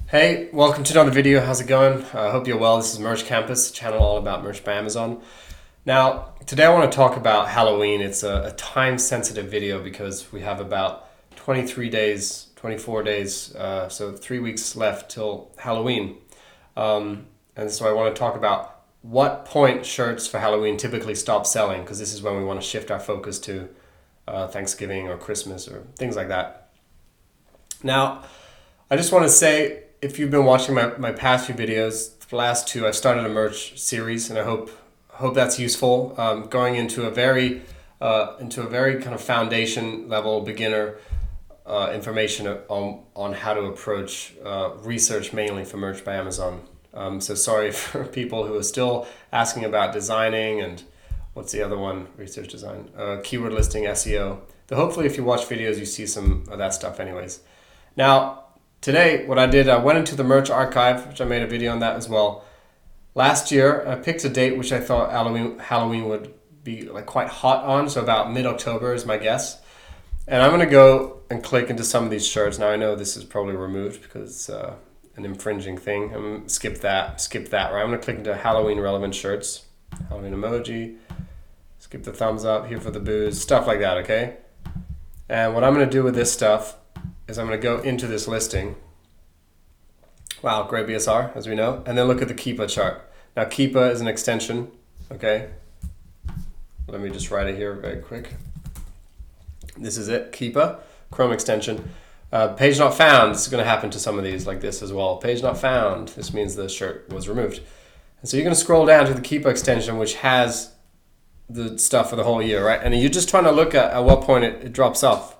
Hey, welcome to another video. How's it going? I hope you're well. This is Merch Campus, a channel all about merch by Amazon. Now, today I want to talk about Halloween. It's a time-sensitive video because we have about 23 days, 24 days, so 3 weeks left till Halloween. And so I want to talk about what point shirts for Halloween typically stop selling, because this is when we want to shift our focus to Thanksgiving or Christmas or things like that. Now, I just want to say, if you've been watching my past few videos, the last two, I've started a merch series, and I hope that's useful. Going into a very kind of foundation level beginner information on how to approach research, mainly for Merch by Amazon. So sorry for people who are still asking about designing and what's the other one? Research design, keyword listing, SEO. But hopefully, if you watch videos, you see some of that stuff, anyways. Now, today, what I did, I went into the merch archive, which I made a video on that as well. Last year, I picked a date which I thought Halloween would be like quite hot on, so about mid-October is my guess. And I'm going to go and click into some of these shirts. Now, I know this is probably removed because it's an infringing thing. I'm going to skip that, right? I'm going to click into Halloween relevant shirts, Halloween emoji, skip the thumbs up, here for the booze, stuff like that, okay? And what I'm going to do with this stuff is I'm going to go into this listing. Wow, great BSR, as we know. And then look at the Keepa chart. Now, Keepa is an extension, okay? Let me just write it here very quick. This is it, Keepa, Chrome extension. Page not found. This is going to happen to some of these like this as well. Page not found. This means the shirt was removed. And so you're going to scroll down to the Keepa extension, which has the stuff for the whole year, right? And you're just trying to look at what point it drops off,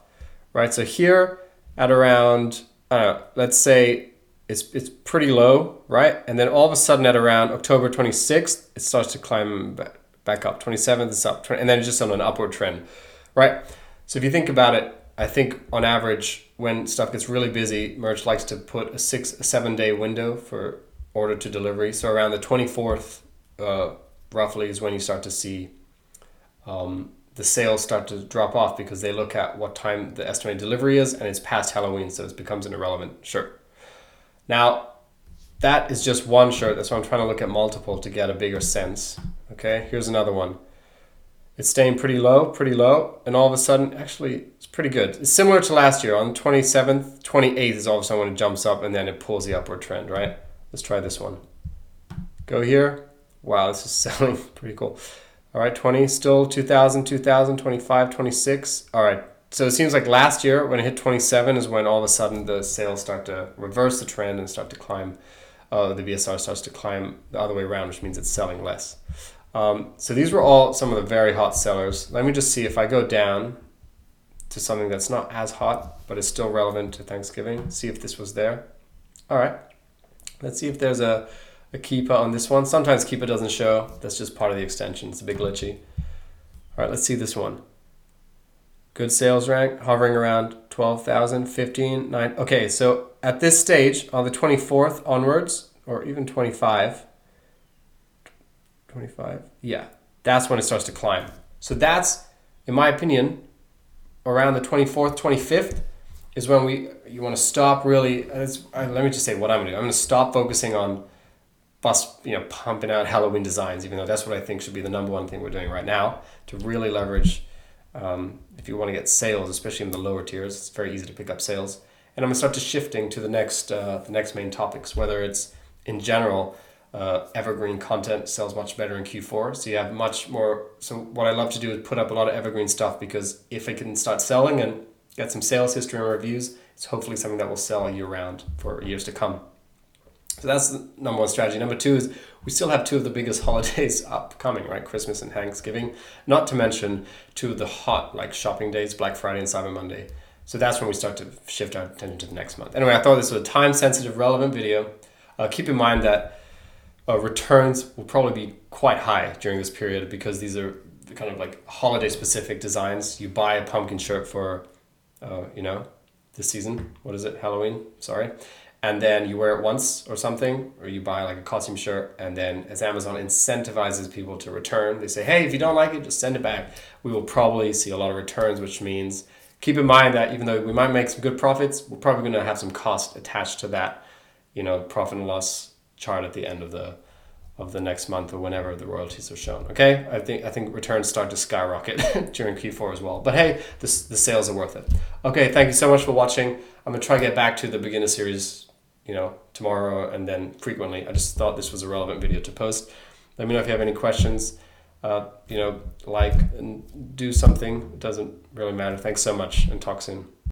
right? So here, at around, let's say it's pretty low, right? And then all of a sudden at around October 26th, it starts to climb back up. 27th, it's up, and then it's just on an upward trend, right? So if you think about it, I think on average, when stuff gets really busy, merch likes to put a 6-7 day window for order to delivery. So around the 24th, roughly, is when you start to see the sales start to drop off, because they look at what time the estimated delivery is, and it's past Halloween, so it becomes an irrelevant shirt. Now, that is just one shirt. That's why I'm trying to look at multiple to get a bigger sense. Okay, here's another one. It's staying pretty low, and all of a sudden, actually, it's pretty good. It's similar to last year. On the 27th, 28th is all of a sudden when it jumps up, and then it pulls the upward trend, right? Let's try this one. Go here. Wow, this is selling pretty cool. All right, 20, still 2,000, 25, 26. All right, so it seems like last year when it hit 27 is when all of a sudden the sales start to reverse the trend and start to climb. The BSR starts to climb the other way around, which means it's selling less. So these were all some of the very hot sellers. Let me just see if I go down to something that's not as hot, but is still relevant to Thanksgiving. See if this was there. All right, let's see if there's a Keepa on this one. Sometimes Keepa doesn't show. That's just part of the extension. It's a bit glitchy. All right, let's see this one. Good sales rank, hovering around 12,000, 15, 9. Okay, so at this stage, on the 24th onwards, or even 25, yeah, that's when it starts to climb. So that's, in my opinion, around the 24th, 25th is when you want to stop really. Let me just say what I'm going to do. I'm going to stop focusing on pumping out Halloween designs, even though that's what I think should be the number one thing we're doing right now to really leverage. If you want to get sales, especially in the lower tiers, it's very easy to pick up sales. And I'm going to start to shifting to the next main topics, whether it's in general, evergreen content sells much better in Q4. So you have much more. So what I love to do is put up a lot of evergreen stuff, because if it can start selling and get some sales history and reviews, it's hopefully something that will sell year round for years to come. So that's the number one strategy. Number two is we still have two of the biggest holidays upcoming, right? Christmas and Thanksgiving, not to mention two of the hot shopping days, Black Friday and Cyber Monday. So that's when we start to shift our attention to the next month. Anyway, I thought this was a time-sensitive, relevant video. Keep in mind that returns will probably be quite high during this period, because these are the kind of holiday-specific designs. You buy a pumpkin shirt for, this season. What is it? Halloween? Sorry. And then you wear it once or something, or you buy a costume shirt, and then as Amazon incentivizes people to return, they say, hey, if you don't like it, just send it back. We will probably see a lot of returns, which means keep in mind that even though we might make some good profits, we're probably going to have some cost attached to that profit and loss chart at the end of the next month or whenever the royalties are shown. Okay, I think returns start to skyrocket during Q4 as well. But hey, the sales are worth it. Okay, thank you so much for watching. I'm gonna try to get back to the beginner series, tomorrow and then frequently. I just thought this was a relevant video to post. Let me know if you have any questions. Like and do something. It doesn't really matter. Thanks so much, and talk soon.